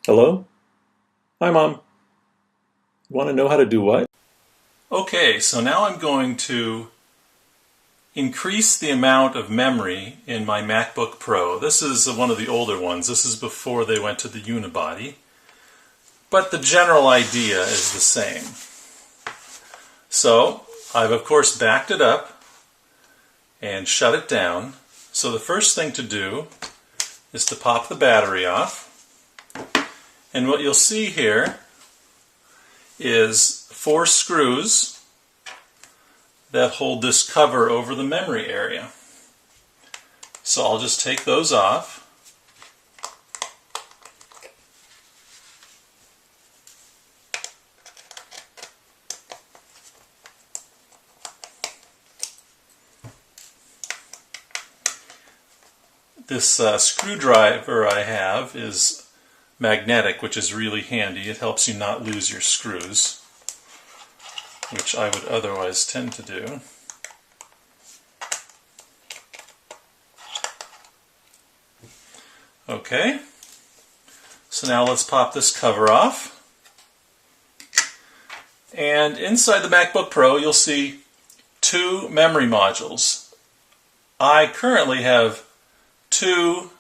Hello? Hi, Mom. Want to know how to do what? Okay, so now I'm going to increase the amount of memory in my MacBook Pro. This is one of the older ones. This is before they went to the unibody. But the general idea is the same. So I've of course backed it up and shut it down. So the first thing to do is to pop the battery off. And what you'll see here is 4 screws that hold this cover over the memory area. So I'll just take those off. This screwdriver I have is magnetic, which is really handy. It helps you not lose your screws, which I would otherwise tend to do. Okay, so now let's pop this cover off. And inside the MacBook Pro you'll see 2 memory modules. I currently have 2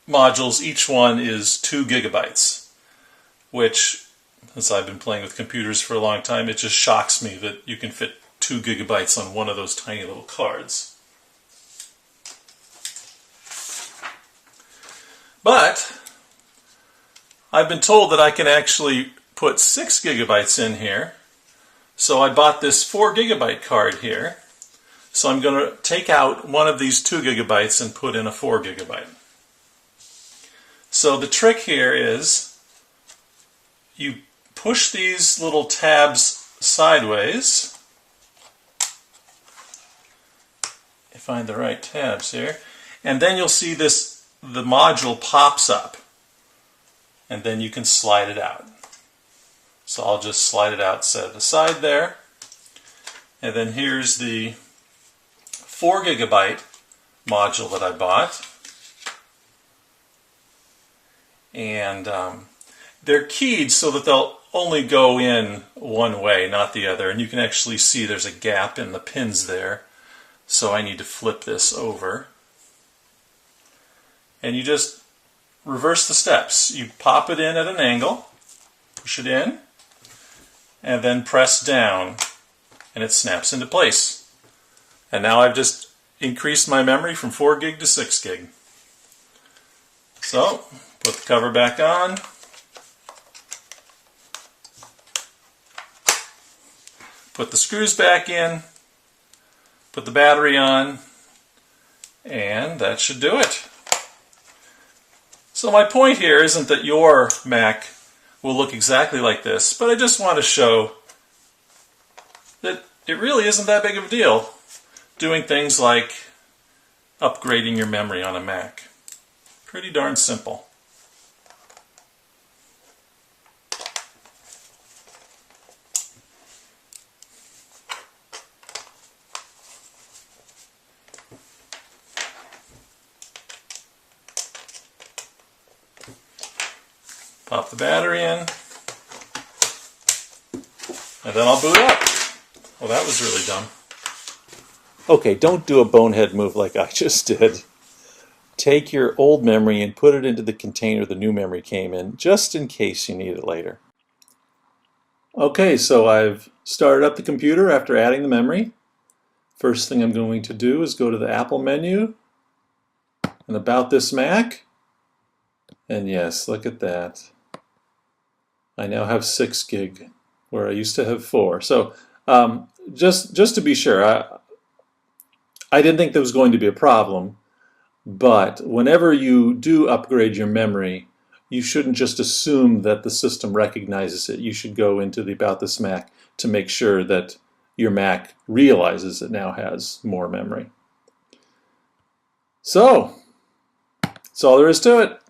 modules, each one is 2 gigabytes, which, since I've been playing with computers for a long time, it just shocks me that you can fit 2 gigabytes on one of those tiny little cards. But I've been told that I can actually put 6 gigabytes in here, so I bought this 4 gigabyte card here. So I'm going to take out one of these 2 gigabytes and put in a 4 gigabyte. So the trick here is you push these little tabs sideways. You find the right tabs here. And then you'll see the module pops up. And then you can slide it out. So I'll just slide it out, set it aside there. And then here's the 4 gigabyte module that I bought. And they're keyed so that they'll only go in one way, not the other. And you can actually see there's a gap in the pins there. So I need to flip this over. And you just reverse the steps. You pop it in at an angle, push it in, and then press down, and it snaps into place. And now I've just increased my memory from 4 gig to 6 gig. So, put the cover back on. Put the screws back in. Put the battery on. And that should do it. So my point here isn't that your Mac will look exactly like this, but I just want to show that it really isn't that big of a deal doing things like upgrading your memory on a Mac. Pretty darn simple. Pop the battery in, and then I'll boot up. Well, that was really dumb. Okay, don't do a bonehead move like I just did. Take your old memory and put it into the container the new memory came in, just in case you need it later. Okay, so I've started up the computer after adding the memory. First thing I'm going to do is go to the Apple menu and About This Mac. And yes, look at that. I now have 6 gig where I used to have 4. So just to be sure, I didn't think there was going to be a problem, but whenever you do upgrade your memory, you shouldn't just assume that the system recognizes it. You should go into the About This Mac to make sure that your Mac realizes it now has more memory. So, that's all there is to it.